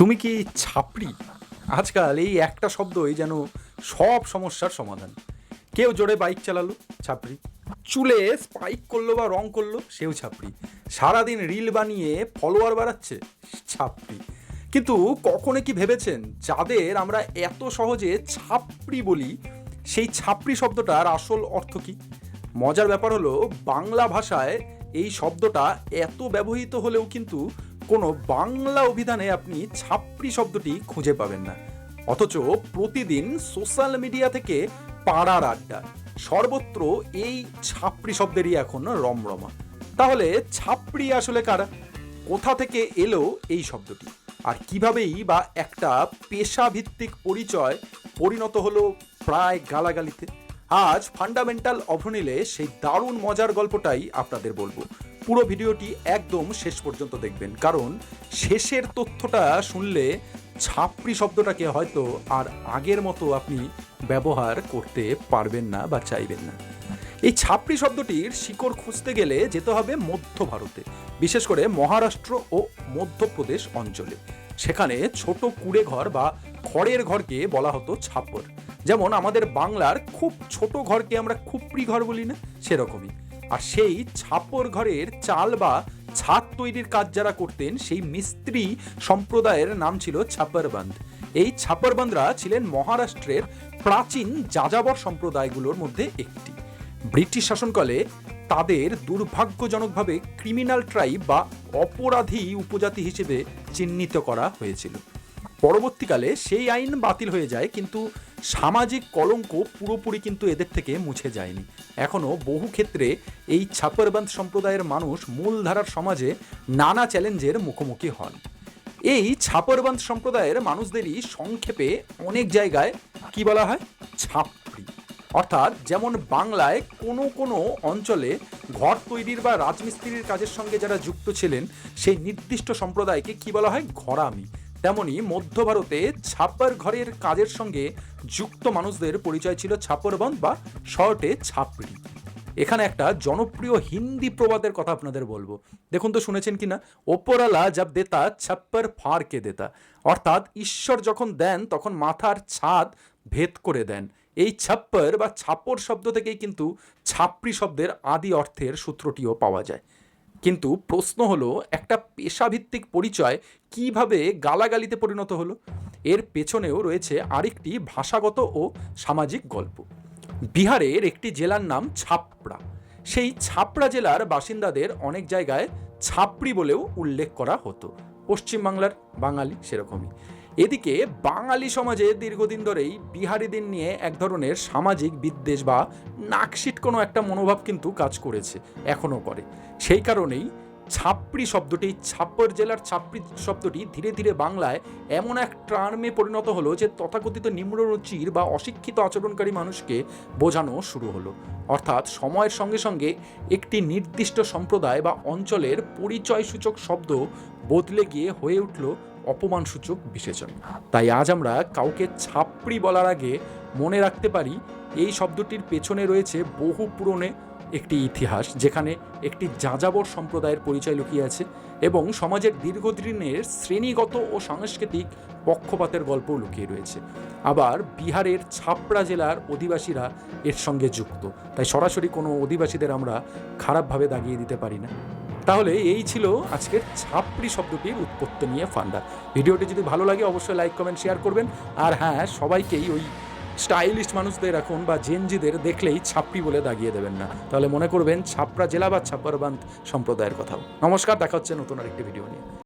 তুমি কি ছাপড়ি? আজকাল এই একটা শব্দই যেন সব সমস্যার সমাধান। কেউ জোরে বাইক চালালো, ছাপড়ি। চুলে স্পাইক করলো বা রং করলো, সেও ছাপড়ি। সারাদিন রিল বানিয়ে ফলোয়ার বাড়াচ্ছে, ছাপড়ি। কিন্তু কখনো কি ভেবেছেন, যাদের আমরা এত সহজে ছাপড়ি বলি, সেই ছাপড়ি শব্দটার আসল অর্থ কি? মজার ব্যাপার হলো, বাংলা ভাষায় এই শব্দটা এত ব্যবহৃত হলেও কিন্তু কোনো বাংলা অভিধানে আপনি ছাপড়ি শব্দটি খুঁজে পাবেন না। অথচ প্রতিদিন সোশ্যাল মিডিয়া থেকে পাড়ার আড্ডা, সর্বত্র এই ছাপড়ি শব্দেরই এখন রমরমা। তাহলে ছাপড়ি আসলে কারা? কোথা থেকে এলো এই শব্দটি? আর কিভাবেই বা একটা পেশাভিত্তিক পরিচয় পরিণত হলো প্রায় গালাগালিতে? আজ ফান্ডামেন্টাল অভ্রনীলে সেই দারুণ মজার গল্পটাই আপনাদের বলবো। পুরো ভিডিওটি একদম শেষ পর্যন্ত দেখবেন, কারণ শেষের তথ্যটা শুনলে ছাপড়ি শব্দটাকে হয়তো আর আগের মতো আপনি ব্যবহার করতে পারবেন না বা চাইবেন না। এই ছাপড়ি শব্দটির শিকড় খুঁজতে গেলে যেতে হবে মধ্য ভারতে, বিশেষ করে মহারাষ্ট্র ও মধ্যপ্রদেশ অঞ্চলে। সেখানে ছোট কুড়ে ঘর বা খড়ের ঘরকে বলা হতো ছাপর। যেমন আমাদের বাংলার খুব ছোট ঘরকে আমরা খুপড়ি ঘর বলি না, সেরকমই। আর সেই ছাপর ঘরের চাল বা ছাদ তৈরির কাজ যারা করতেন, সেই মিস্ত্রি সম্প্রদায়ের নাম ছিল ছাপারবান্ধ। এই ছাপারবান্ধরা ছিলেন মহারাষ্ট্রের প্রাচীন যাযাবর সম্প্রদায়গুলোর মধ্যে একটি। ব্রিটিশ শাসনকালে তাদের দুর্ভাগ্যজনকভাবে ক্রিমিনাল ট্রাইব বা অপরাধী উপজাতি হিসেবে চিহ্নিত করা হয়েছিল। পরবর্তীকালে সেই আইন বাতিল হয়ে যায়, কিন্তু সামাজিক কলঙ্ক পুরোপুরি কিন্তু এদের থেকে মুছে যায়নি। এখনও বহু ক্ষেত্রে এই ছাপারবান্ধ সম্প্রদায়ের মানুষ মূলধারার সমাজে নানা চ্যালেঞ্জের মুখোমুখি হন। এই ছাপারবান্ধ সম্প্রদায়ের মানুষদেরই সংক্ষেপে অনেক জায়গায় কি বলা হয়? ছাপড়ি। অর্থাৎ যেমন বাংলায় কোনো কোনো অঞ্চলে ঘর তৈরির বা রাজমিস্ত্রির কাজের সঙ্গে যারা যুক্ত ছিলেন, সেই নির্দিষ্ট সম্প্রদায়কে কি বলা হয়? ঘরামি। তেমনি মধ্য ভারতে ছাপার ঘরের কাজের সঙ্গে যুক্ত মানুষদের পরিচয় ছিল ছাপরবান্ধ বা শর্টে ছাপড়ি। এখানে একটা জনপ্রিয় হিন্দি প্রবাদের কথা আপনাদের বলবো, দেখুন তো শুনেছেন কিনা? ওপরালা যাব দেতা ছাপ্পর ফাড় কে দেতা। অর্থাৎ ঈশ্বর যখন দেন তখন মাথার ছাদ ভেদ করে দেন। এই ছাপ্পর বা ছাপর শব্দ থেকেই কিন্তু ছাপড়ি শব্দের আদি অর্থের সূত্রটিও পাওয়া যায়। কিন্তু প্রশ্ন হলো, একটা পেশাভিত্তিক পরিচয় কিভাবে গালাগালিতে পরিণত হলো? এর পেছনেও রয়েছে আরেকটি ভাষাগত ও সামাজিক গল্প। বিহারের একটি জেলার নাম ছাপড়া। সেই ছাপড়া জেলার বাসিন্দাদের অনেক জায়গায় ছাপড়ি বলেও উল্লেখ করা হতো। পশ্চিমবাংলার বাঙালি সেরকমই। এদিকে বাঙালি সমাজে দীর্ঘদিন ধরেই বিহারিদের নিয়ে এক ধরনের সামাজিক বিদ্বেষ বা নাকশিট কোনো একটা মনোভাব কিন্তু কাজ করেছে, এখনও করে। সেই কারণেই ছাপড়ি শব্দটি, ছাপ্পর জেলার ছাপড়ি শব্দটি ধীরে ধীরে বাংলায় এমন এক টার্মে পরিণত হলো যে তথাকথিত নিম্নরুচির বা অশিক্ষিত আচরণকারী মানুষকে বোঝানো শুরু হলো। অর্থাৎ সময়ের সঙ্গে সঙ্গে একটি নির্দিষ্ট সম্প্রদায় বা অঞ্চলের পরিচয়সূচক শব্দ বদলে গিয়ে হয়ে উঠল অপমানসূচক বিশেষণ। তাই আজ আমরা কাউকে ছাপড়ি বলার আগে মনে রাখতে পারি, এই শব্দটির পেছনে রয়েছে বহু পুরনো একটি ইতিহাস, যেখানে একটি যাযাবর সম্প্রদায়ের পরিচয় লুকিয়ে আছে এবং সমাজের দীর্ঘদিনের শ্রেণীগত ও সাংস্কৃতিক পক্ষপাতের গল্পও লুকিয়ে রয়েছে। আবার বিহারের ছাপড়া জেলার অধিবাসীরা এর সঙ্গে যুক্ত, তাই সরাসরি কোনো অধিবাসীদের আমরা খারাপভাবে দাগিয়ে দিতে পারি না। তাহলে এই ছিল আজকের ছাপড়ি শব্দটির উৎপত্তি নিয়ে ফান্ডা। ভিডিওটি যদি ভালো লাগে অবশ্যই লাইক কমেন্ট শেয়ার করবেন। আর হ্যাঁ, সবাইকেই ওই স্টাইলিস্ট মানুষদের এখন বা জেনজিদের দেখলেই ছাপড়ি বলে দাগিয়ে দেবেন না, তাহলে মনে করবেন ছাপড়া জেলা বা ছাপারবান্ধ সম্প্রদায়ের কথাও। নমস্কার, দেখা হচ্ছে নতুন আরেকটি ভিডিও নিয়ে।